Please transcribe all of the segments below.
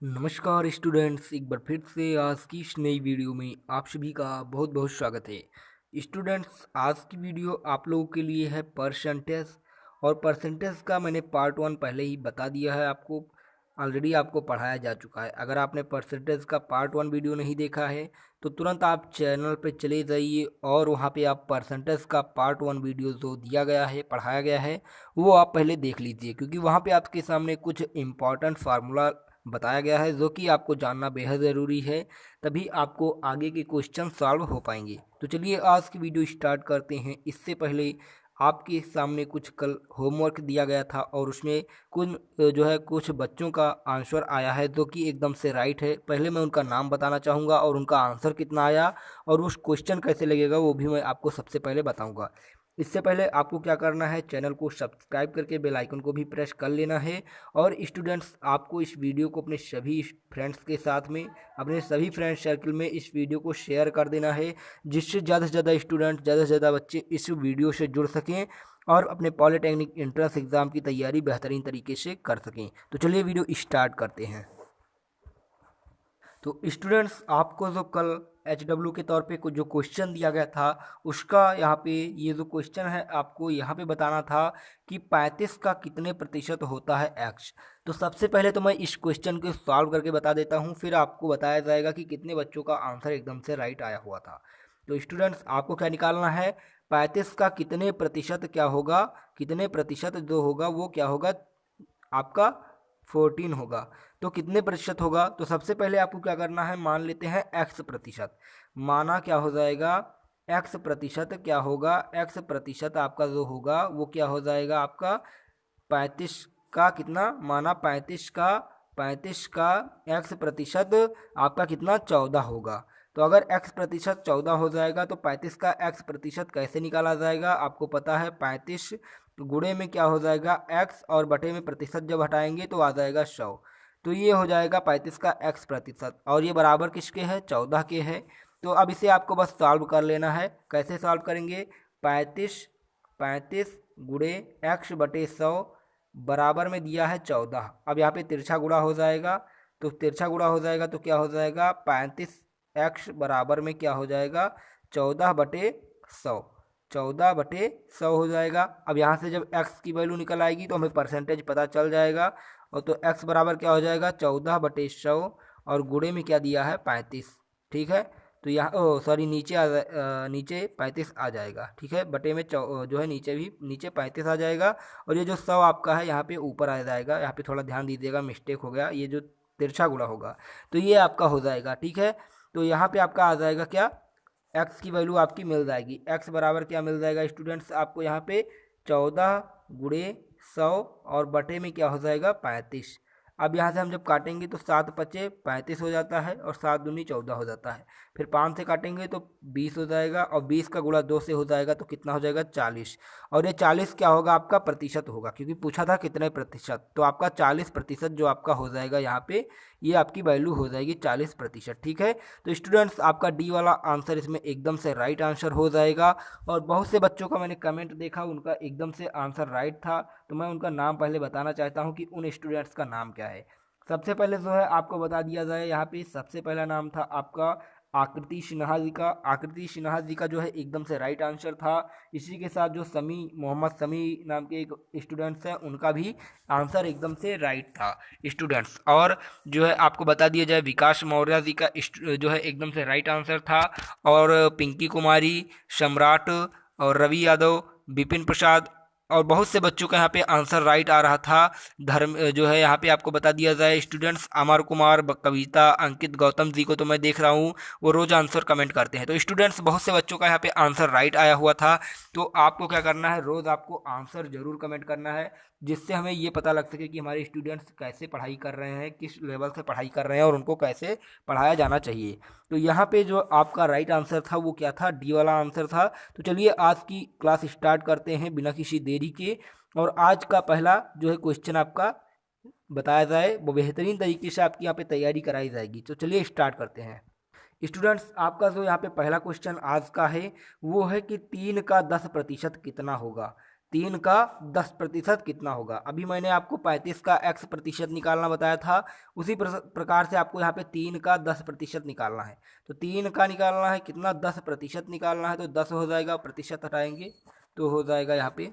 नमस्कार स्टूडेंट्स, एक बार फिर से आज की इस नई वीडियो में आप सभी का बहुत बहुत स्वागत है। स्टूडेंट्स, आज की वीडियो आप लोगों के लिए है परसेंटेज। और परसेंटेज का मैंने पार्ट 1 पहले ही बता दिया है, आपको ऑलरेडी आपको पढ़ाया जा चुका है। अगर आपने परसेंटेज का पार्ट 1 वीडियो नहीं देखा है तो तुरंत आप चैनल पे चले जाइए और वहाँ पे आप परसेंटेज का पार्ट 1 वीडियो जो दिया गया है, पढ़ाया गया है, वो आप पहले देख लीजिए, क्योंकि वहाँ पे आपके सामने कुछ इम्पॉर्टेंट फार्मूला बताया गया है जो कि आपको जानना बेहद ज़रूरी है। तभी आपको आगे के क्वेश्चन सॉल्व हो पाएंगे। तो चलिए आज की वीडियो स्टार्ट करते हैं। इससे पहले आपके सामने कुछ कल होमवर्क दिया गया था और उसमें कुछ बच्चों का आंसर आया है जो कि एकदम से राइट है। पहले मैं उनका नाम बताना चाहूँगा और उनका आंसर कितना आया और उस क्वेश्चन कैसे लगेगा वो भी मैं आपको सबसे पहले बताऊँगा। इससे पहले आपको क्या करना है, चैनल को सब्सक्राइब करके बेल आइकन को भी प्रेस कर लेना है। और स्टूडेंट्स, आपको इस वीडियो को अपने सभी फ्रेंड्स के साथ में, अपने सभी फ्रेंड सर्कल में इस वीडियो को शेयर कर देना है, जिससे ज़्यादा से ज़्यादा स्टूडेंट, ज़्यादा से ज़्यादा बच्चे इस वीडियो से जुड़ सकें और अपने पॉलिटेक्निक एंट्रेंस एग्ज़ाम की तैयारी बेहतरीन तरीके से कर सकें। तो चलिए वीडियो स्टार्ट करते हैं। तो स्टूडेंट्स, आपको जो कल HW के तौर पे जो क्वेश्चन दिया गया था उसका यहाँ पे ये जो क्वेश्चन है आपको यहाँ पे बताना था कि 35 का कितने प्रतिशत होता है x। तो सबसे पहले तो मैं इस क्वेश्चन को सॉल्व करके बता देता हूँ, फिर आपको बताया जाएगा कि कितने बच्चों का आंसर एकदम से राइट आया हुआ था। तो स्टूडेंट्स, आपको क्या निकालना है, 35 का कितने प्रतिशत क्या होगा, कितने प्रतिशत जो होगा वो क्या होगा आपका 14 होगा। तो कितने प्रतिशत होगा, तो सबसे पहले आपको क्या करना है, मान लेते हैं x प्रतिशत। माना क्या हो जाएगा, x प्रतिशत क्या होगा, x प्रतिशत आपका जो होगा वो क्या हो जाएगा आपका 35 का कितना, माना 35 का x प्रतिशत आपका कितना 14 होगा। तो अगर x प्रतिशत 14 हो जाएगा तो 35 का x प्रतिशत कैसे निकाला जाएगा, आपको पता है 35 गुणे में क्या हो जाएगा x और बटे में प्रतिशत जब हटाएंगे तो आ जाएगा 100। तो ये हो जाएगा 35 का x प्रतिशत और ये बराबर किसके है, 14 के है। तो अब इसे आपको बस सॉल्व कर लेना है। कैसे सॉल्व करेंगे, 35 गुणे x बटे 100 बराबर में दिया है 14। अब यहाँ पे तिरछा गुणा हो जाएगा, तो तिरछा गुणा हो जाएगा तो क्या हो जाएगा 35x बराबर में क्या हो जाएगा 14/100, 14/100 हो जाएगा। अब यहाँ से जब x की वैल्यू निकल आएगी तो हमें परसेंटेज पता चल जाएगा। और तो x बराबर क्या हो जाएगा 14/100 और गुणे में क्या दिया है 35। ठीक है, तो यहाँ सॉरी नीचे 35 आ जाएगा। ठीक है, बटे में जो है नीचे 35 आ जाएगा। और ये जो 100 आपका है यहाँ पे ऊपर आ जाएगा। यहाँ पे थोड़ा ध्यान दीजिएगा, मिस्टेक हो गया, ये जो तिरछा गुणा होगा तो ये आपका हो जाएगा। ठीक है, तो यहाँ पे आपका आ जाएगा क्या, एक्स की वैल्यू आपकी मिल जाएगी। एक्स बराबर क्या मिल जाएगा स्टूडेंट्स आपको यहाँ पे 14 गुणे 100 और बटे में क्या हो जाएगा 35। अब यहाँ से हम जब काटेंगे तो 7×5 = 35 हो जाता है और 7×2 = 14 हो जाता है। फिर 5 से काटेंगे तो 20 हो जाएगा और 20 का गुणा 2 से हो जाएगा तो कितना हो जाएगा 40। और ये 40 क्या होगा आपका प्रतिशत होगा, क्योंकि पूछा था कितने प्रतिशत, तो आपका 40% जो आपका हो जाएगा यहाँ पे, ये आपकी वैल्यू हो जाएगी 40%। ठीक है, तो स्टूडेंट्स आपका डी वाला आंसर इसमें एकदम से राइट आंसर हो जाएगा। और बहुत से बच्चों का मैंने कमेंट देखा, उनका एकदम से आंसर राइट था। तो मैं उनका नाम पहले बताना चाहता हूँ कि उन स्टूडेंट्स का नाम क्या है। सबसे पहले जो है आपको बता दिया जाए, यहाँ पे सबसे पहला नाम था आपका आकृति सिन्हा जी का। आकृति सिन्हा जी का जो है एकदम से राइट आंसर था। इसी के साथ जो मोहम्मद समी नाम के एक स्टूडेंट्स हैं, उनका भी आंसर एकदम से राइट था स्टूडेंट्स। और जो है आपको बता दिया जाए, विकास मौर्य जी का जो है एकदम से राइट आंसर था। और पिंकी कुमारी, सम्राट और रवि यादव, विपिन प्रसाद और बहुत से बच्चों का यहाँ पे आंसर राइट आ रहा था। धर्म जो है यहाँ पे आपको बता दिया जाए स्टूडेंट्स, अमर कुमार, कविता, अंकित, गौतम जी को तो मैं देख रहा हूँ वो रोज आंसर कमेंट करते हैं। तो स्टूडेंट्स बहुत से बच्चों का यहाँ पे आंसर राइट आया हुआ था। तो आपको क्या करना है, रोज आपको आंसर जरूर कमेंट करना है, जिससे हमें ये पता लग सके कि हमारे स्टूडेंट्स कैसे पढ़ाई कर रहे हैं, किस लेवल से पढ़ाई कर रहे हैं और उनको कैसे पढ़ाया जाना चाहिए। तो यहाँ पे जो आपका राइट आंसर था वो क्या था, डी वाला आंसर था। तो चलिए आज की क्लास स्टार्ट करते हैं बिना किसी देरी के। और आज का पहला जो है क्वेश्चन आपका बताया जाए, वो बेहतरीन तरीके से आपकी यहाँ पे तैयारी कराई जाएगी। तो चलिए स्टार्ट करते हैं। स्टूडेंट्स आपका जो यहाँ पे पहला क्वेश्चन आज का है वो है कि 3 का 10% कितना होगा। 3 का 10% कितना होगा। अभी मैंने आपको 35 का x प्रतिशत निकालना बताया था, उसी प्रकार से आपको यहाँ पे 3 का 10% निकालना है। तो 3 का निकालना है कितना, 10% निकालना है, तो 10 हो जाएगा, प्रतिशत हटाएंगे तो हो जाएगा यहाँ पे,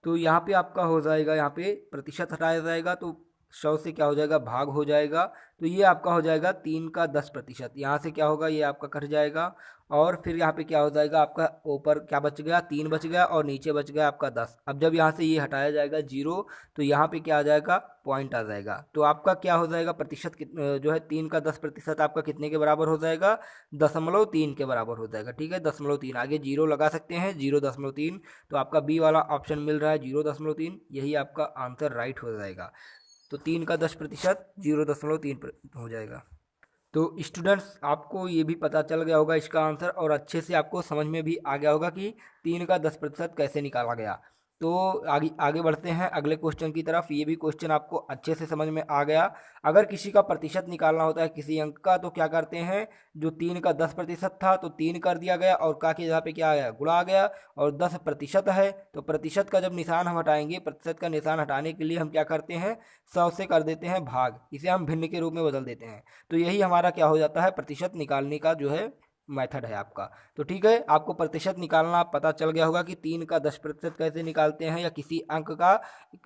तो यहाँ पे आपका हो जाएगा, यहाँ पे प्रतिशत हटाया जाएगा तो 100 से क्या हो जाएगा, भाग हो जाएगा। तो ये आपका हो जाएगा 3 का 10%। यहाँ से क्या होगा, ये आपका कट जाएगा और फिर यहाँ पे क्या हो जाएगा, आपका ऊपर क्या बच गया, 3 बच गया और नीचे बच गया आपका 10। अब जब यहाँ से ये हटाया जाएगा 0, तो यहाँ पे क्या आ जाएगा, पॉइंट आ जाएगा। तो आपका क्या हो जाएगा, प्रतिशत जो है 3 का 10% आपका कितने के बराबर हो जाएगा, 0.3 के बराबर हो जाएगा। ठीक है, 0.3, आगे 0 लगा सकते हैं, 0.3। तो आपका बी वाला ऑप्शन मिल रहा है 0.3, यही आपका आंसर राइट हो जाएगा। तो 3 का 10% 0.3 हो जाएगा। तो स्टूडेंट्स, आपको ये भी पता चल गया होगा इसका आंसर, और अच्छे से आपको समझ में भी आ गया होगा कि 3 का 10% कैसे निकाला गया। तो आगे आगे बढ़ते हैं अगले क्वेश्चन की तरफ। ये भी क्वेश्चन आपको अच्छे से समझ में आ गया। अगर किसी का प्रतिशत निकालना होता है किसी अंक का, तो क्या करते हैं, जो 3 का 10% था तो 3 कर दिया गया और का के जगह पे क्या आ गया, गुणा आ गया, और 10% है तो प्रतिशत का जब निशान हम हटाएंगे, प्रतिशत का निशान हटाने के लिए हम क्या करते हैं, 100 से कर देते हैं भाग, इसे हम भिन्न के रूप में बदल देते हैं। तो यही हमारा क्या हो जाता है, प्रतिशत निकालने का जो है मेथड है आपका। तो ठीक है, आपको प्रतिशत निकालना पता चल गया होगा कि 3 का 10% कैसे निकालते हैं, या किसी अंक का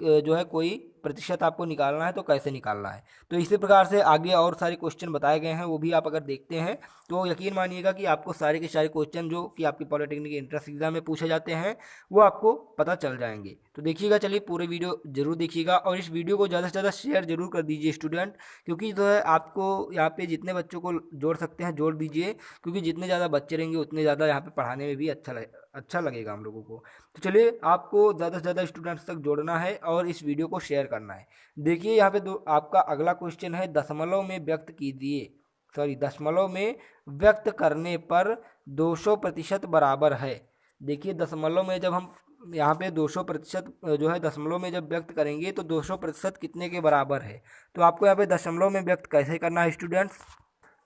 जो है कोई प्रतिशत आपको निकालना है तो कैसे निकालना है। तो इसी प्रकार से आगे और सारे क्वेश्चन बताए गए हैं, वो भी आप अगर देखते हैं तो यकीन मानिएगा कि आपको सारे के सारे क्वेश्चन जो कि आपके पॉलिटेक्निक एंट्रेंस एग्जाम में पूछे जाते हैं वो आपको पता चल जाएंगे। तो देखिएगा, चलिए पूरे वीडियो जरूर देखिएगा, और इस वीडियो को ज़्यादा से ज़्यादा शेयर जरूर कर दीजिए स्टूडेंट, क्योंकि जो है आपको यहाँ पे जितने बच्चों को जोड़ सकते हैं जोड़ दीजिए, क्योंकि जितने ज़्यादा बच्चे रहेंगे उतने ज़्यादा यहाँ पे पढ़ाने में भी अच्छा लगेगा हम लोगों को। तो चलिए, आपको ज़्यादा से ज़्यादा स्टूडेंट्स तक जोड़ना है और इस वीडियो को शेयर करना है। देखिए यहाँ पे आपका अगला क्वेश्चन है, दशमलव में व्यक्त कीजिए, सॉरी दशमलव में व्यक्त करने पर 200% बराबर है। देखिए दशमलव में जब हम यहाँ पे 200% जो है दशमलव में जब व्यक्त करेंगे तो 200% कितने के बराबर है। तो आपको यहाँ पे दशमलव में व्यक्त कैसे करना है स्टूडेंट्स,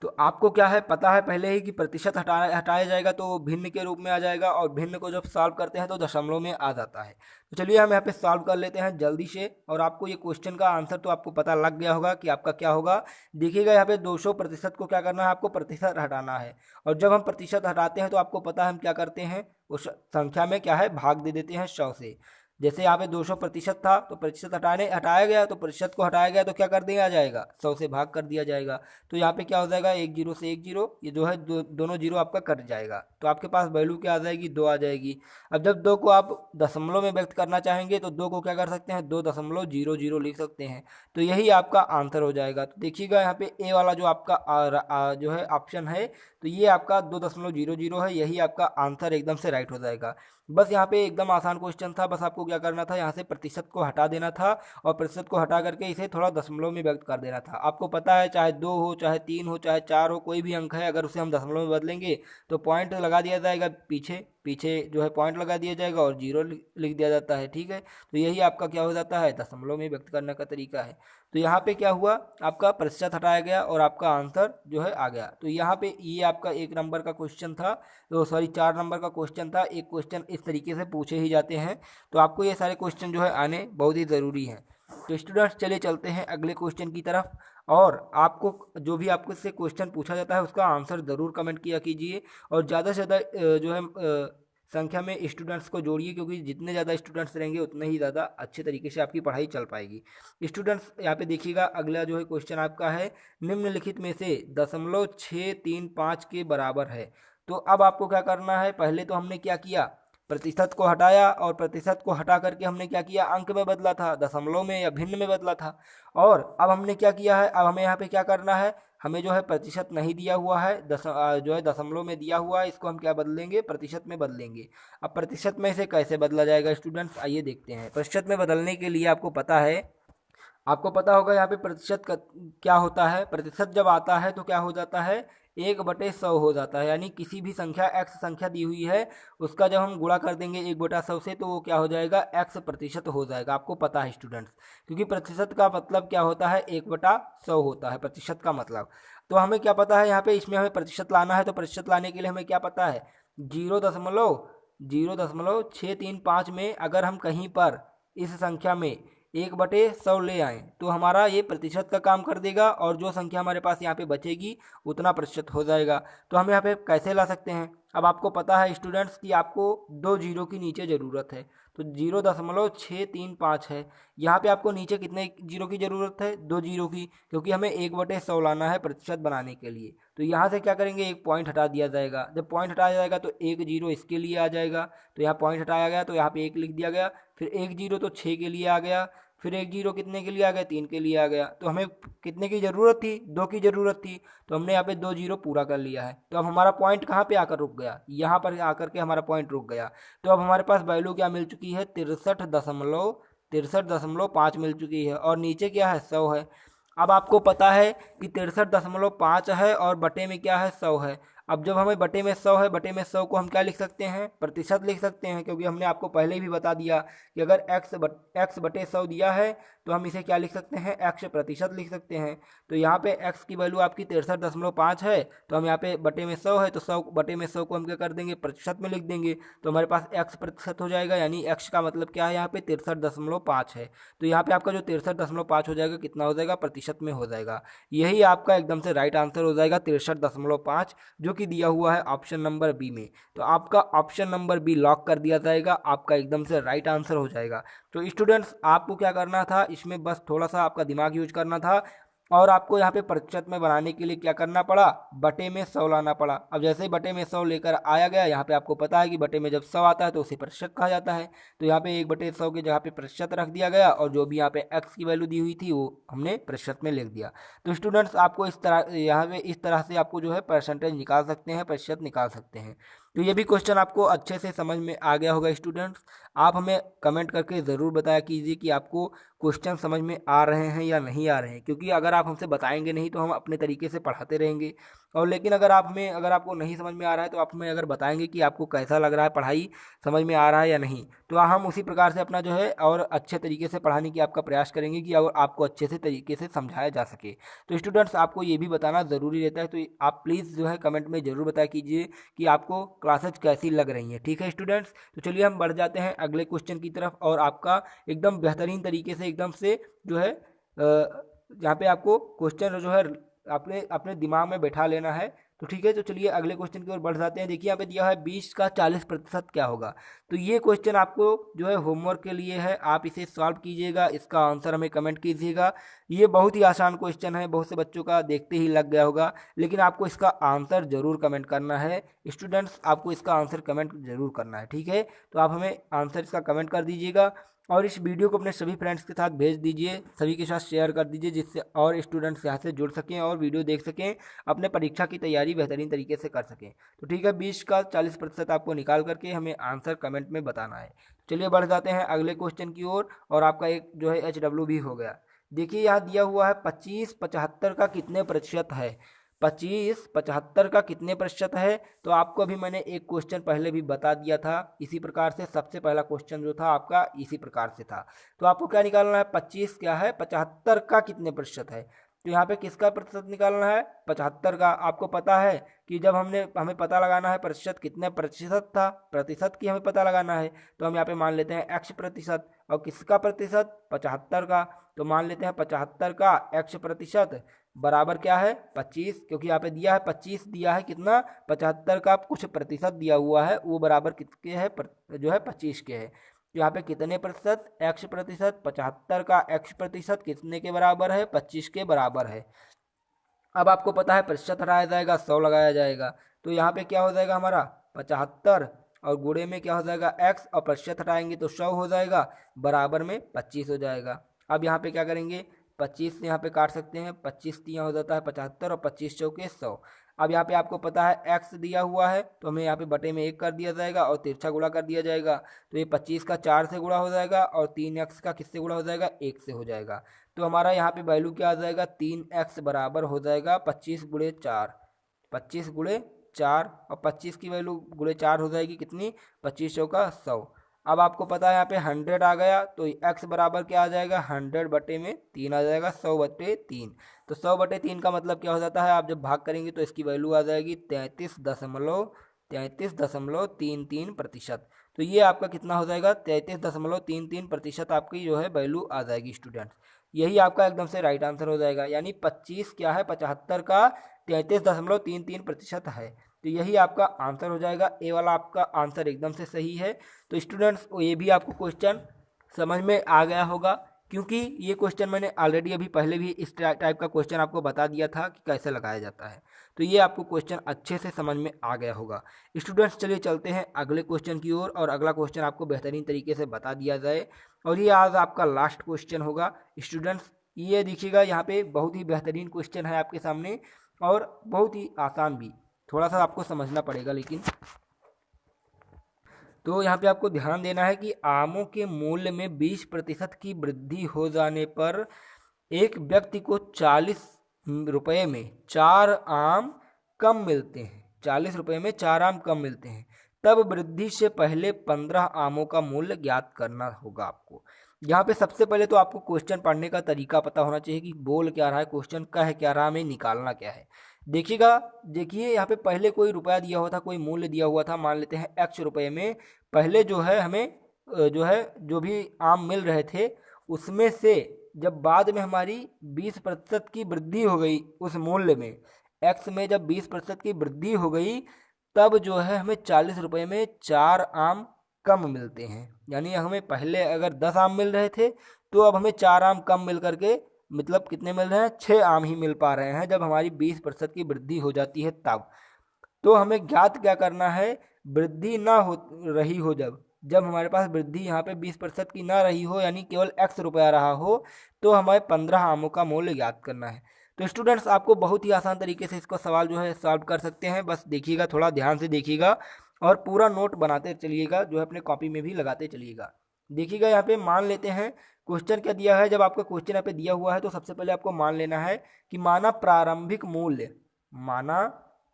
तो आपको क्या है, पता है पहले ही कि प्रतिशत हटाया जाएगा तो भिन्न के रूप में आ जाएगा, और भिन्न को जब सॉल्व करते हैं तो दशमलव में आ जाता है। तो चलिए हम यहाँ पे सॉल्व कर लेते हैं जल्दी से, और आपको ये क्वेश्चन का आंसर तो आपको पता लग गया होगा कि आपका क्या होगा। देखिएगा यहाँ पे 200% को क्या करना है, आपको प्रतिशत हटाना है, और जब हम प्रतिशत हटाते हैं तो आपको पता है हम क्या करते हैं, उस संख्या में क्या है, भाग दे देते हैं 100 से। जैसे यहाँ पे 200% था तो प्रतिशत हटाया गया, तो प्रतिशत को हटाया गया तो क्या कर दिया जाएगा, 100 से भाग कर दिया जाएगा। तो यहाँ पे क्या हो जाएगा, एक जीरो से एक जीरो, ये जो है दोनों जीरो आपका कट जाएगा, तो आपके पास वैल्यू क्या आ जाएगी, 2 आ जाएगी। अब जब 2 को आप दशमलव में व्यक्त करना चाहेंगे तो 2 को क्या कर सकते हैं, 2.00 लिख सकते हैं, तो यही आपका आंसर हो जाएगा। तो देखिएगा यहाँ पे ए वाला जो आपका जो है ऑप्शन है, तो ये आपका 2.00 है, यही आपका आंसर एकदम से राइट हो जाएगा। बस यहाँ पे एकदम आसान क्वेश्चन था, बस आपको क्या करना था, यहाँ से प्रतिशत को हटा देना था, और प्रतिशत को हटा करके इसे थोड़ा दशमलव में व्यक्त कर देना था। आपको पता है चाहे 2 हो, चाहे 3 हो, चाहे 4 हो, कोई भी अंक है अगर उसे हम दशमलव में बदलेंगे तो पॉइंट लगा दिया जाएगा, पीछे पीछे जो है पॉइंट लगा दिया जाएगा और जीरो लिख दिया जाता है। ठीक है, तो यही आपका क्या हो जाता है, दशमलव में व्यक्त करने का तरीका है। तो यहाँ पे क्या हुआ, आपका प्रतिशत हटाया गया और आपका आंसर जो है आ गया। तो यहाँ पे ये आपका 1 नंबर का क्वेश्चन था, तो सॉरी 4 नंबर का क्वेश्चन था। एक क्वेश्चन इस तरीके से पूछे ही जाते हैं, तो आपको ये सारे क्वेश्चन जो है आने बहुत ही ज़रूरी हैं। तो स्टूडेंट्स, चलिए चलते हैं अगले क्वेश्चन की तरफ, और आपको जो भी आपको से क्वेश्चन पूछा जाता है उसका आंसर ज़रूर कमेंट किया कीजिए, और ज़्यादा से ज़्यादा जो है संख्या में स्टूडेंट्स को जोड़िए, क्योंकि जितने ज़्यादा स्टूडेंट्स रहेंगे उतने ही ज़्यादा अच्छे तरीके से आपकी पढ़ाई चल पाएगी। स्टूडेंट्स, यहाँ पे देखिएगा अगला जो है क्वेश्चन आपका है, निम्नलिखित में से 0.635 के बराबर है। तो अब आपको क्या करना है, पहले तो हमने क्या किया, प्रतिशत को हटाया, और प्रतिशत को हटा करके हमने क्या किया, अंक में बदला था, दशमलव में या भिन्न में बदला था। और अब हमने क्या किया है, अब हमें यहाँ पे क्या करना है, हमें जो है प्रतिशत नहीं दिया हुआ है, जो है दशमलव में दिया हुआ है, इसको हम क्या बदलेंगे, प्रतिशत में बदलेंगे। अब प्रतिशत में से कैसे बदला जाएगा स्टूडेंट्स, आइए देखते हैं। प्रतिशत में बदलने के लिए आपको पता होगा यहाँ पे प्रतिशत क्या होता है। प्रतिशत जब आता है तो क्या हो जाता है, 1/100 हो जाता है, यानी किसी भी संख्या x संख्या दी हुई है उसका जब हम गुणा कर देंगे 1/100 से तो वो क्या हो जाएगा, x% हो जाएगा। आपको पता है स्टूडेंट्स, क्योंकि प्रतिशत का मतलब क्या होता है, 1/100 होता है प्रतिशत का मतलब। तो हमें क्या पता है, यहाँ पे इसमें हमें प्रतिशत लाना है, तो प्रतिशत लाने के लिए हमें क्या पता है, 0. 0.635 में अगर हम कहीं पर इस संख्या में 1/100 ले आएँ तो हमारा ये प्रतिशत का काम कर देगा और जो संख्या हमारे पास यहाँ पे बचेगी उतना प्रतिशत हो जाएगा। तो हम यहाँ पे कैसे ला सकते हैं? अब आपको पता है स्टूडेंट्स कि आपको 2 जीरो की नीचे ज़रूरत है, तो 0.635 है। यहाँ पे आपको नीचे कितने जीरो की ज़रूरत है? 2 जीरो की, क्योंकि हमें 1/100 लाना है प्रतिशत बनाने के लिए। तो यहाँ से क्या करेंगे, एक पॉइंट हटा दिया जाएगा। जब पॉइंट हटाया जाएगा तो एक जीरो इसके लिए आ जाएगा, तो यहाँ पॉइंट हटाया गया तो यहाँ पे 1 लिख दिया गया। फिर एक जीरो तो 6 के लिए आ गया, फिर एक जीरो कितने के लिए आ गया? 3 के लिए आ गया। तो हमें कितने की ज़रूरत थी? 2 की ज़रूरत थी, तो हमने यहाँ पे 2 जीरो पूरा कर लिया है। तो अब हमारा पॉइंट कहाँ पे आकर रुक गया? यहाँ पर आकर के हमारा पॉइंट रुक गया। तो अब हमारे पास वैल्यू क्या मिल चुकी है? 63.5 मिल चुकी है, और नीचे क्या है? 100 है। अब आपको पता है कि 63.5 है और बटे में क्या है? 100 है। अब जब हमें बटे में 100 है, बटे में 100 को हम क्या लिख सकते हैं? प्रतिशत लिख सकते हैं, क्योंकि हमने आपको पहले भी बता दिया कि अगर x बटे 100 दिया है तो हम इसे क्या लिख सकते हैं? x प्रतिशत लिख सकते हैं। तो यहाँ पे x की वैल्यू आपकी 63.5 है, तो हम यहाँ पे बटे में 100 है तो 100 बटे में 100 को हम क्या कर देंगे? प्रतिशत में लिख देंगे, तो हमारे पास x प्रतिशत हो जाएगा। यानी x का मतलब क्या है? यहाँ पे 63.5 है। तो यहाँ पे आपका जो 63.5 हो जाएगा कितना हो जाएगा? प्रतिशत में हो जाएगा। यही आपका एकदम से राइट आंसर हो जाएगा, 63.5, जो कि दिया हुआ है ऑप्शन नंबर बी में। तो आपका ऑप्शन नंबर बी लॉक कर दिया जाएगा, आपका एकदम से राइट आंसर हो जाएगा। तो स्टूडेंट्स आपको क्या करना था, इसमें बस थोड़ा सा आपका दिमाग यूज करना था, और आपको यहाँ पे प्रतिशत में बनाने के लिए क्या करना पड़ा? बटे में 100 लाना पड़ा। अब जैसे ही बटे में 100 लेकर आया गया, यहाँ पे आपको पता है कि बटे में जब 100 आता है तो उसे प्रतिशत कहा जाता है। तो यहाँ पे 1/100 की जगह पे प्रतिशत रख दिया गया, और जो भी यहाँ पे x की वैल्यू दी हुई थी वो हमने प्रतिशत में लिख दिया। तो स्टूडेंट्स आपको इस तरह यहाँ पे इस तरह से आपको जो है परसेंटेज निकाल सकते हैं, प्रतिशत निकाल सकते हैं। तो ये भी क्वेश्चन आपको अच्छे से समझ में आ गया होगा स्टूडेंट्स। आप हमें कमेंट करके ज़रूर बताया कीजिए कि आपको क्वेश्चन समझ में आ रहे हैं या नहीं आ रहे हैं, क्योंकि अगर आप हमसे बताएंगे नहीं तो हम अपने तरीके से पढ़ाते रहेंगे। और लेकिन अगर आपको नहीं समझ में आ रहा है तो आप हमें अगर बताएंगे कि आपको कैसा लग रहा है, पढ़ाई समझ में आ रहा है या नहीं, तो हम उसी प्रकार से अपना जो है और अच्छे तरीके से पढ़ाने की आपका प्रयास करेंगे कि और आपको अच्छे से तरीके से समझाया जा सके। तो स्टूडेंट्स आपको ये भी बताना ज़रूरी रहता है, तो आप प्लीज़ जो है कमेंट में ज़रूर बताया कीजिए कि आपको क्लासेज कैसी लग रही हैं। ठीक है स्टूडेंट्स, तो चलिए हम बढ़ जाते हैं अगले क्वेश्चन की तरफ, और आपका एकदम बेहतरीन तरीके से एकदम से जो है यहाँ पे आपको क्वेश्चन जो है अपने अपने दिमाग में बैठा लेना है। तो ठीक है, तो चलिए अगले क्वेश्चन की ओर बढ़ जाते हैं। देखिए यहाँ पे दिया है 20 का 40% क्या होगा। तो ये क्वेश्चन आपको जो है होमवर्क के लिए है, आप इसे सॉल्व कीजिएगा, इसका आंसर हमें कमेंट कीजिएगा। ये बहुत ही आसान क्वेश्चन है, बहुत से बच्चों का देखते ही लग गया होगा, लेकिन आपको इसका आंसर जरूर कमेंट करना है स्टूडेंट्स, आपको इसका आंसर कमेंट जरूर करना है। ठीक है, तो आप हमें आंसर इसका कमेंट कर दीजिएगा, और इस वीडियो को अपने सभी फ्रेंड्स के साथ भेज दीजिए, सभी के साथ शेयर कर दीजिए, जिससे और स्टूडेंट्स यहाँ से जुड़ सकें और वीडियो देख सकें, अपने परीक्षा की तैयारी बेहतरीन तरीके से कर सकें। तो ठीक है, 20 का 40% आपको निकाल करके हमें आंसर कमेंट में बताना है। चलिए बढ़ जाते हैं अगले क्वेश्चन की ओर, और आपका एक जो है HW भी हो गया। देखिए यहाँ दिया हुआ है 25 75 का कितने प्रतिशत है। 25 75 का कितने प्रतिशत है, तो आपको अभी मैंने एक क्वेश्चन पहले भी बता दिया था इसी प्रकार से। सबसे पहला क्वेश्चन जो था आपका इसी प्रकार से था। तो आपको क्या निकालना है? 25 क्या है? 75 का कितने प्रतिशत है। तो यहाँ पे किसका प्रतिशत निकालना है? 75 का। आपको पता है कि जब हमें पता लगाना है प्रतिशत कितने प्रतिशत था, प्रतिशत की हमें पता लगाना है, तो हम यहाँ पे मान लेते हैं x प्रतिशत, और किसका प्रतिशत? 75 का। तो मान लेते हैं 75 का x प्रतिशत बराबर क्या है? 25, क्योंकि यहाँ पे दिया है 25, दिया है कितना? 75 का कुछ प्रतिशत दिया हुआ है, वो बराबर कितने है? जो है 25 के है। तो यहाँ पे कितने प्रतिशत? x प्रतिशत। 75 का x प्रतिशत कितने के बराबर है? 25 के बराबर है। अब आपको पता है प्रतिशत हटाया जाएगा, 100 लगाया जाएगा, तो यहाँ पे क्या हो जाएगा हमारा? 75, और गुणे में क्या हो जाएगा? x, और प्रतिशत हटाएंगे तो 100 हो जाएगा, बराबर में 25 हो जाएगा। अब यहाँ पे क्या करेंगे? 25 से यहाँ पे काट सकते हैं, 25 यहाँ हो जाता है 75, और 25 चौके 100। अब यहाँ पे आपको पता है x दिया हुआ है, तो हमें यहाँ पे बटे में 1 कर दिया जाएगा और तिरछा गुणा कर दिया जाएगा। तो ये 25 का 4 से गुणा हो जाएगा, और 3x का किससे गुणा हो जाएगा? 1 से हो जाएगा। तो हमारा यहाँ पे वैल्यू क्या आ जाएगा? 3x बराबर हो जाएगा 25 गुणे 4, 25 गुणे 4, और 25 की वैल्यू गुणे 4 हो जाएगी कितनी? 25 चौका 100। अब आपको पता है यहाँ पे 100 आ गया, तो x बराबर क्या आ जाएगा? 100 बटे में 3 आ जाएगा, 100 बटे 3। तो 100 बटे 3 का मतलब क्या हो जाता है? आप जब भाग करेंगे तो इसकी वैल्यू आ जाएगी 33.3 33.33%। तो ये आपका कितना हो जाएगा, 33.33% आपकी जो है वैल्यू आ जाएगी स्टूडेंट्स। यही आपका एकदम से राइट आंसर हो जाएगा, यानी 25 क्या है, 75 का 33.33% है। तो यही आपका आंसर हो जाएगा। ए वाला आपका आंसर एकदम से सही है। तो स्टूडेंट्स ये भी आपको क्वेश्चन समझ में आ गया होगा, क्योंकि ये क्वेश्चन मैंने ऑलरेडी अभी पहले भी इस टाइप का क्वेश्चन आपको बता दिया था कि कैसे लगाया जाता है। तो ये आपको क्वेश्चन अच्छे से समझ में आ गया होगा। स्टूडेंट्स चलिए चलते हैं अगले क्वेश्चन की ओर, और अगला क्वेश्चन आपको बेहतरीन तरीके से बता दिया जाए, और ये आज आपका लास्ट क्वेश्चन होगा स्टूडेंट्स। ये देखिएगा, यहाँ पे बहुत ही बेहतरीन क्वेश्चन है आपके सामने, और बहुत ही आसान भी, थोड़ा सा आपको समझना पड़ेगा लेकिन। तो यहाँ पे आपको ध्यान देना है कि आमों के मूल्य में 20% की वृद्धि हो जाने पर एक व्यक्ति को 40 रुपये में 4 आम कम मिलते हैं। 40 रुपये में 4 आम कम मिलते हैं, तब वृद्धि से पहले 15 आमों का मूल्य ज्ञात करना होगा आपको। यहाँ पे सबसे पहले तो आपको क्वेश्चन पढ़ने का तरीका पता होना चाहिए कि बोल क्या रहा है, क्वेश्चन कह क्या रहा है, हमें निकालना क्या है। देखिएगा, देखिए यहाँ पे पहले कोई रुपया दिया हुआ था, कोई मूल्य दिया हुआ था, मान लेते हैं x रुपये में। पहले जो है हमें जो है जो भी आम मिल रहे थे, उसमें से जब बाद में हमारी 20% की वृद्धि हो गई उस मूल्य में, x में जब 20% की वृद्धि हो गई, तब जो है हमें 40 रुपये में 4 आम कम मिलते हैं। यानी हमें पहले अगर 10 आम मिल रहे थे, तो अब हमें 4 आम कम मिल करके मतलब कितने मिल रहे हैं, 6 आम ही मिल पा रहे हैं, जब हमारी 20% की वृद्धि हो जाती है तब। तो हमें ज्ञात क्या करना है, वृद्धि ना हो रही हो, जब हमारे पास वृद्धि यहाँ पे 20% की ना रही हो, यानी केवल x रुपया रहा हो, तो हमें 15 आमों का मूल्य ज्ञात करना है। तो स्टूडेंट्स आपको बहुत ही आसान तरीके से इसको सवाल जो है सॉल्व कर सकते हैं। बस देखिएगा, थोड़ा ध्यान से देखिएगा, और पूरा नोट बनाते चलिएगा, जो है अपने कॉपी में भी लगाते चलिएगा। देखिएगा, यहाँ पे मान लेते हैं क्वेश्चन क्या दिया है। जब आपका क्वेश्चन यहाँ पे दिया हुआ है, तो सबसे पहले आपको मान लेना है कि माना प्रारंभिक मूल्य, माना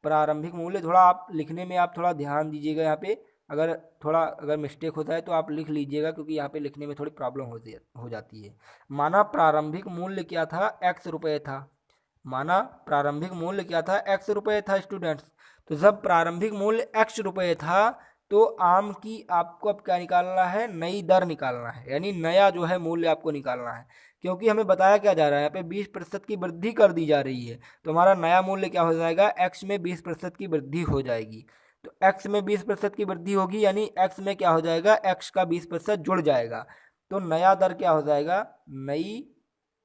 प्रारंभिक मूल्य, थोड़ा आप लिखने में आप थोड़ा ध्यान दीजिएगा। यहाँ पे अगर मिस्टेक होता है तो आप लिख लीजिएगा, क्योंकि यहाँ पे लिखने में थोड़ी प्रॉब्लम हो जाती है। माना प्रारंभिक मूल्य क्या था, x रुपये था। माना प्रारंभिक मूल्य क्या था, x रुपये था स्टूडेंट्स। तो जब प्रारंभिक मूल्य x रुपये था, तो आम की आपको अब क्या निकालना है, नई दर निकालना है, यानी नया जो है मूल्य आपको निकालना है। क्योंकि हमें बताया क्या जा रहा है, यहाँ पे 20% की वृद्धि कर दी जा रही है, तो हमारा नया मूल्य क्या हो जाएगा, x में 20% की वृद्धि हो जाएगी। तो x में 20% की वृद्धि होगी, यानी x में क्या हो जाएगा, x का 20% जुड़ जाएगा। तो नया दर क्या हो जाएगा, नई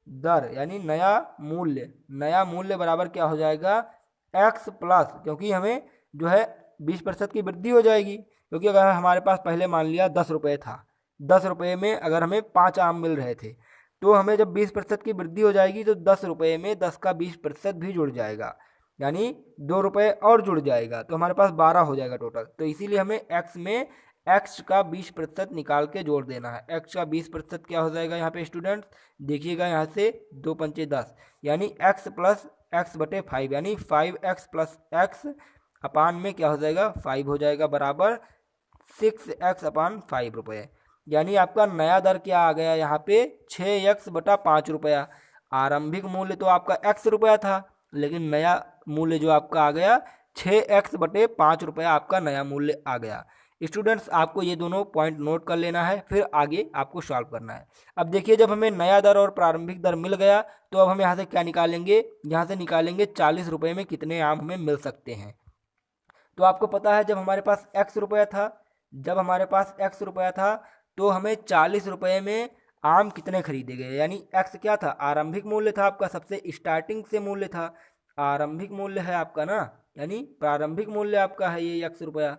दर यानी नया मूल्य बराबर क्या हो जाएगा, x प्लस, क्योंकि हमें जो है 20% की वृद्धि हो जाएगी। क्योंकि अगर हमारे पास पहले मान लिया 10 रुपये था, 10 रुपये में अगर हमें 5 आम मिल रहे थे, तो हमें जब 20% की वृद्धि हो जाएगी, तो 10 रुपये में 10 का 20% भी जुड़ जाएगा, यानी 2 रुपये और जुड़ जाएगा, तो हमारे पास 12 हो जाएगा टोटल। तो इसीलिए हमें x में x का 20% निकाल के जोड़ देना है। x का 20% क्या हो जाएगा यहाँ पे स्टूडेंट्स, देखिएगा यहाँ से 2 पंचे 10, यानी x प्लस x बटे 5, यानी 5x प्लस x अपान में क्या हो जाएगा, 5 हो जाएगा, बराबर 6x अपान 5 रुपये। यानी आपका नया दर क्या आ गया यहाँ पे, 6x बटा 5 रुपया। आरंभिक मूल्य तो आपका x रुपया था, लेकिन नया मूल्य जो आपका आ गया 6x बटे 5 रुपया, आपका नया मूल्य आ गया। स्टूडेंट्स आपको ये दोनों पॉइंट नोट कर लेना है, फिर आगे आपको सॉल्व करना है। अब देखिए, जब हमें नया दर और प्रारंभिक दर मिल गया, तो अब हम यहाँ से क्या निकालेंगे, यहाँ से निकालेंगे 40 रुपये में कितने आम हमें मिल सकते हैं। तो आपको पता है, जब हमारे पास x रुपया था, जब हमारे पास x रुपया था, तो हमें 40 रुपये में आम कितने खरीदे गए, यानी x क्या था, आरंभिक मूल्य था आपका, सबसे स्टार्टिंग से मूल्य था, आरंभिक मूल्य है आपका ना, यानी प्रारंभिक मूल्य आपका है ये x रुपया।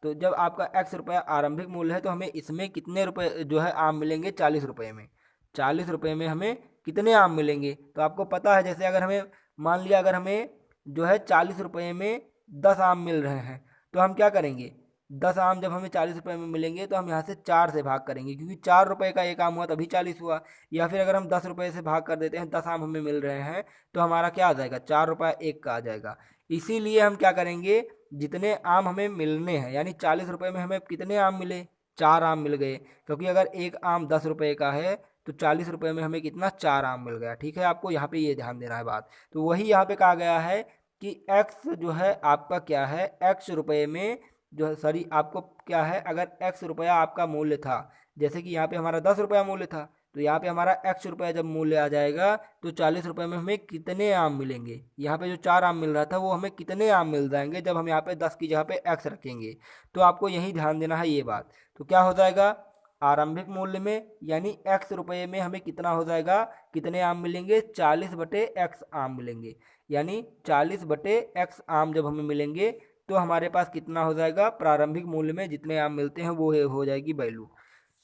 तो जब आपका x रुपया आरंभिक मूल्य है, तो हमें इसमें कितने रुपए जो है आम मिलेंगे, 40 रुपये में। 40 रुपये में हमें कितने आम मिलेंगे, तो आपको पता है, जैसे अगर हमें मान लिया, अगर हमें जो है 40 रुपये में 10 आम मिल रहे हैं, तो हम क्या करेंगे, 10 आम जब हमें 40 रुपये में मिलेंगे, तो हम यहाँ से 4 से भाग करेंगे, क्योंकि 4 रुपये का एक आम हुआ तभी 40 हुआ। या फिर अगर हम 10 रुपये से भाग कर देते हैं, 10 आम हमें मिल रहे हैं, तो हमारा क्या आ जाएगा, 4 रुपया एक का आ जाएगा। इसीलिए हम क्या करेंगे, जितने आम हमें मिलने हैं, यानी 40 रुपये में हमें कितने आम मिले, 4 आम मिल गए, क्योंकि अगर एक आम 10 रुपये का है, तो 40 रुपये में हमें कितना, 4 आम मिल गया। ठीक है, आपको यहाँ पे ये ध्यान देना है बात। तो वही यहाँ पे कहा गया है कि एक्स जो है आपका क्या है, एक्स रुपये में जो है, सॉरी आपको क्या है, अगर एक्स रुपया आपका मूल्य था, जैसे कि यहाँ पे हमारा 10 रुपया मूल्य था, तो यहाँ पे हमारा एक्स रुपया जब मूल्य आ जाएगा तो 40 रुपये में हमें कितने आम मिलेंगे। यहाँ पे जो 4 आम मिल रहा था वो हमें कितने आम मिल जाएंगे जब हम यहाँ पे 10 की जगह पे एक्स रखेंगे। तो आपको यही ध्यान देना है ये बात। तो क्या हो जाएगा, आरंभिक मूल्य में यानी एक्स रुपये में हमें कितना हो जाएगा, कितने आम मिलेंगे, 40/x आम मिलेंगे। यानी 40/x आम जब हमें मिलेंगे तो हमारे पास कितना हो जाएगा, प्रारंभिक मूल्य में जितने आम मिलते हैं वो हो जाएगी वैल्यू।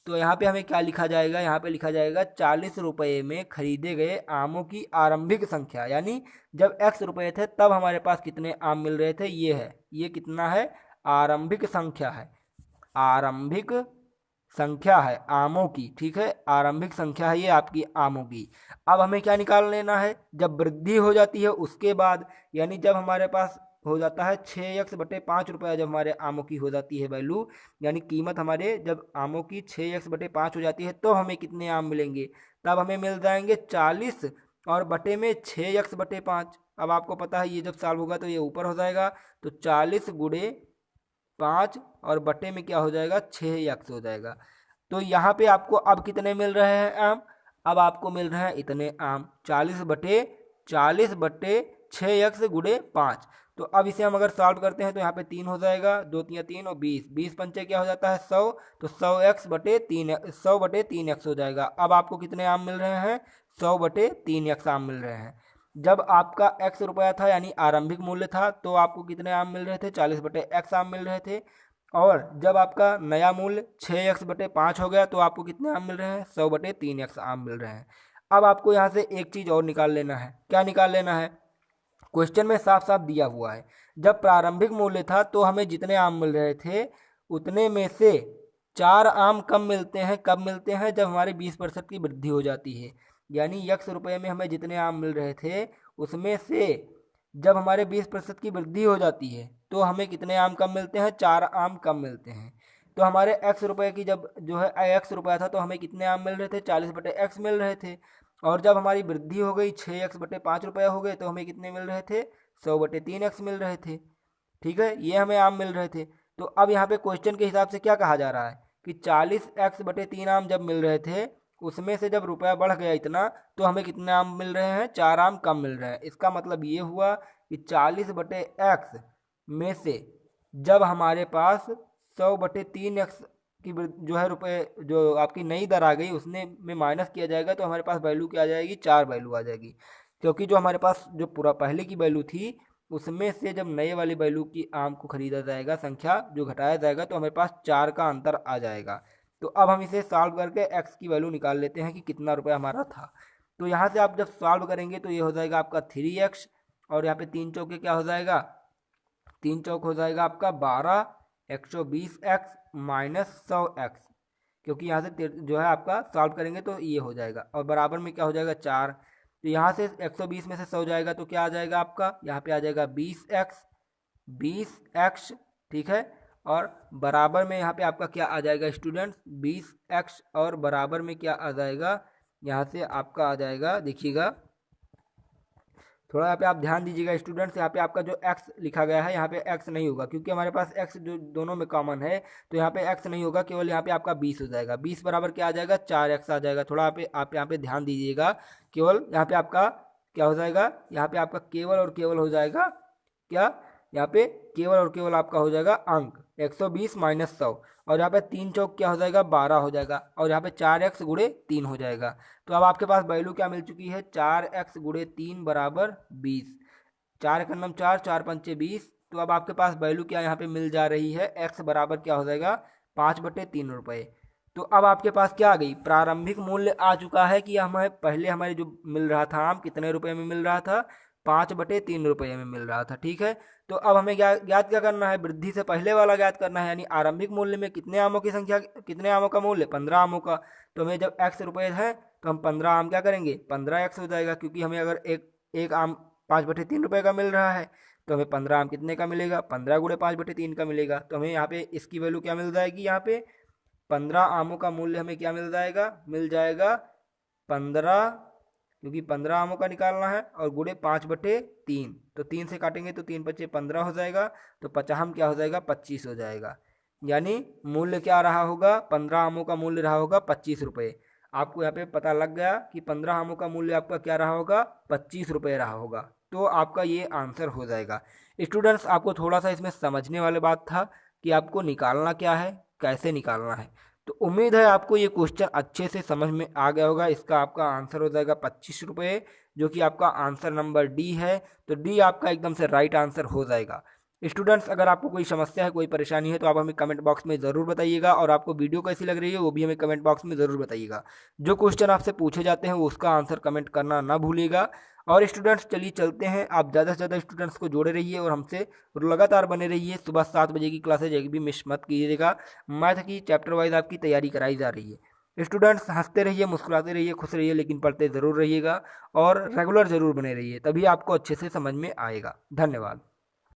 तो यहाँ पे हमें क्या लिखा जाएगा, यहाँ पे लिखा जाएगा 40 रुपये में खरीदे गए आमों की आरंभिक संख्या, यानी जब एक्स रुपये थे तब हमारे पास कितने आम मिल रहे थे, ये है, ये कितना है, आरंभिक संख्या है, आरंभिक संख्या है आमों की, ठीक है, आरंभिक संख्या है ये आपकी आमों की। अब हमें क्या निकाल लेना है, जब वृद्धि हो जाती है उसके बाद, यानी जब हमारे पास हो जाता है 6x/5 रुपया, जब हमारे आमों की हो जाती है वैल्यू, यानी कीमत हमारे जब आमों की 6x/5 हो जाती है तो हमें कितने आम मिलेंगे, तब हमें मिल जाएंगे 40 और बटे में 6x/5। अब आपको पता है ये जब सॉल्व होगा तो ये ऊपर हो जाएगा, तो 40 × 5 और बटे में क्या हो जाएगा, 6x हो जाएगा। तो यहाँ पे आपको अब कितने मिल रहे हैं आम, अब आपको मिल रहे हैं इतने आम, 40/6x तो अब इसे हम अगर सॉल्व करते हैं तो यहाँ पे 3 हो जाएगा, 2 3 3 और 20, 20×5 क्या हो जाता है 100, तो 100x/3 हो जाएगा। अब आपको कितने आम मिल रहे हैं, 100/3 आम मिल रहे हैं। जब आपका एक्स रुपया था यानी आरंभिक मूल्य था तो आपको कितने आम मिल रहे थे, 40/x आम मिल रहे थे। और जब आपका नया मूल्य 6x/5 हो गया तो आपको कितने आम मिल रहे हैं, 100/3 आम मिल रहे हैं। अब आपको यहाँ से एक चीज़ और निकाल लेना है, क्या निकाल लेना है, क्वेश्चन में साफ साफ दिया हुआ है, जब प्रारंभिक मूल्य था तो हमें जितने आम मिल रहे थे उतने में से 4 आम कम मिलते हैं, कब मिलते हैं, जब हमारे 20% की वृद्धि हो जाती है। यानी x रुपये में हमें जितने आम मिल रहे थे उसमें से जब हमारे 20% की वृद्धि हो जाती है तो हमें कितने आम कम मिलते हैं, 4 आम कम मिलते हैं। तो हमारे एक्स रुपये की जब जो है एक्स रुपया था तो हमें कितने आम मिल रहे थे, 40/x मिल रहे थे। और जब हमारी वृद्धि हो गई 6x/5 रुपया हो गए तो हमें कितने मिल रहे थे, 100/3x मिल रहे थे, ठीक है, ये हमें आम मिल रहे थे। तो अब यहाँ पे क्वेश्चन के हिसाब से क्या कहा जा रहा है कि 40x/3 आम जब मिल रहे थे उसमें से जब रुपया बढ़ गया इतना तो हमें कितने आम मिल रहे हैं, 4 आम कम मिल रहे हैं। इसका मतलब ये हुआ कि 40/x में से जब हमारे पास 100/3x की जो है रुपए जो आपकी नई दर आ गई उसने में माइनस किया जाएगा तो हमारे पास वैल्यू क्या आ जाएगी, 4 वैल्यू आ जाएगी। क्योंकि जो हमारे पास जो पूरा पहले की वैल्यू थी उसमें से जब नए वाली वैल्यू की आम को खरीदा जाएगा, संख्या जो घटाया जाएगा तो हमारे पास 4 का अंतर आ जाएगा। तो अब हम इसे सॉल्व करके x की वैल्यू निकाल लेते हैं कि कितना रुपया हमारा था। तो यहाँ से आप जब सॉल्व करेंगे तो ये हो जाएगा आपका 3x और यहाँ पे 3 चौके क्या हो जाएगा, 3 चौक हो जाएगा आपका 12, 120x माइनस 100x, क्योंकि यहाँ से जो है आपका सॉल्व करेंगे तो ये हो जाएगा और बराबर में क्या हो जाएगा 4। तो यहाँ से 120 में से 100 जाएगा तो क्या आ जाएगा आपका, यहाँ पे आ जाएगा 20x, ठीक है, और बराबर में यहाँ पे आपका क्या आ जाएगा स्टूडेंट्स, 20x और बराबर में क्या आ जाएगा, यहाँ से आपका आ जाएगा, देखिएगा थोड़ा यहाँ पे आप ध्यान दीजिएगा स्टूडेंट्स, यहाँ पे आपका जो x लिखा गया है यहाँ पे x नहीं होगा क्योंकि हमारे पास x जो दोनों में कॉमन है, तो यहाँ पे x नहीं होगा, केवल यहाँ पे आपका 20 हो जाएगा। 20 बराबर क्या आ जाएगा, 4x आ जाएगा। थोड़ा आप यहाँ पे ध्यान दीजिएगा, केवल यहाँ पे आपका क्या हो जाएगा, यहाँ पे आपका केवल और केवल हो जाएगा क्या, यहाँ पे केवल और केवल आपका हो जाएगा अंक 120 माइनस 100 और यहाँ पे 3 चौक क्या हो जाएगा, 12 हो जाएगा और यहाँ पे 4x गुणे 3 हो जाएगा। तो अब आपके पास वैल्यू क्या मिल चुकी है, 4x गुणे 3 बराबर 20, 4 का नम 4, 4 पंचे 20। तो अब आपके पास वैल्यू क्या यहाँ पे मिल जा रही है, x बराबर क्या हो जाएगा 5/3 रुपये। तो अब आपके पास क्या आ गई, प्रारंभिक मूल्य आ चुका है कि हमें पहले हमारे जो मिल रहा था आम कितने रुपए में मिल रहा था, 5/3 रुपये में मिल रहा था, ठीक है। तो अब हमें ज्ञात क्या करना है, वृद्धि से पहले वाला ज्ञात करना है, यानी आरंभिक मूल्य में कितने आमों की संख्या, कितने आमों का मूल्य, 15 आमों का। तो हमें जब x रुपये है तो हम 15 आम क्या करेंगे, 15x हो जाएगा, क्योंकि हमें अगर एक आम 5/3 रुपये का मिल रहा है तो हमें 15 आम कितने का मिलेगा, 15 गुणे 5/3 का मिलेगा। तो हमें यहाँ पे इसकी वैल्यू क्या मिल जाएगी, यहाँ पे 15 आमों का मूल्य हमें क्या मिल जाएगा, 15 क्योंकि 15 आमों का निकालना है और गुणे 5/3, तो 3 से काटेंगे तो 3×5 = 15 हो जाएगा, तो 50 क्या हो जाएगा 25 हो जाएगा। यानी मूल्य क्या रहा होगा, 15 आमों का मूल्य रहा होगा 25 रुपये। आपको यहाँ पे पता लग गया कि 15 आमों का मूल्य आपका क्या रहा होगा, 25 रुपये रहा होगा, तो आपका ये आंसर हो जाएगा। स्टूडेंट्स, आपको थोड़ा सा इसमें समझने वाली बात था कि आपको निकालना क्या है, कैसे निकालना है। तो उम्मीद है आपको ये क्वेश्चन अच्छे से समझ में आ गया होगा। इसका आपका आंसर हो जाएगा 25 रुपये, जो कि आपका आंसर नंबर डी है। तो डी आपका एकदम से राइट आंसर हो जाएगा। स्टूडेंट्स, अगर आपको कोई समस्या है, कोई परेशानी है, तो आप हमें कमेंट बॉक्स में ज़रूर बताइएगा, और आपको वीडियो कैसी लग रही है वो भी हमें कमेंट बॉक्स में ज़रूर बताइएगा। जो क्वेश्चन आपसे पूछे जाते हैं उसका आंसर कमेंट करना ना भूलिएगा। और स्टूडेंट्स, चलिए चलते हैं। आप ज़्यादा से ज़्यादा स्टूडेंट्स को जोड़े रहिए और हमसे लगातार बने रहिए। सुबह 7 बजे की क्लासेज एक भी मिस मत कीजिएगा। मैथ की चैप्टर वाइज आपकी तैयारी कराई जा रही है। स्टूडेंट्स, हंसते रहिए, मुस्कुराते रहिए, खुश रहिए, लेकिन पढ़ते ज़रूर रहिएगा और रेगुलर ज़रूर बने रहिए, तभी आपको अच्छे से समझ में आएगा। धन्यवाद।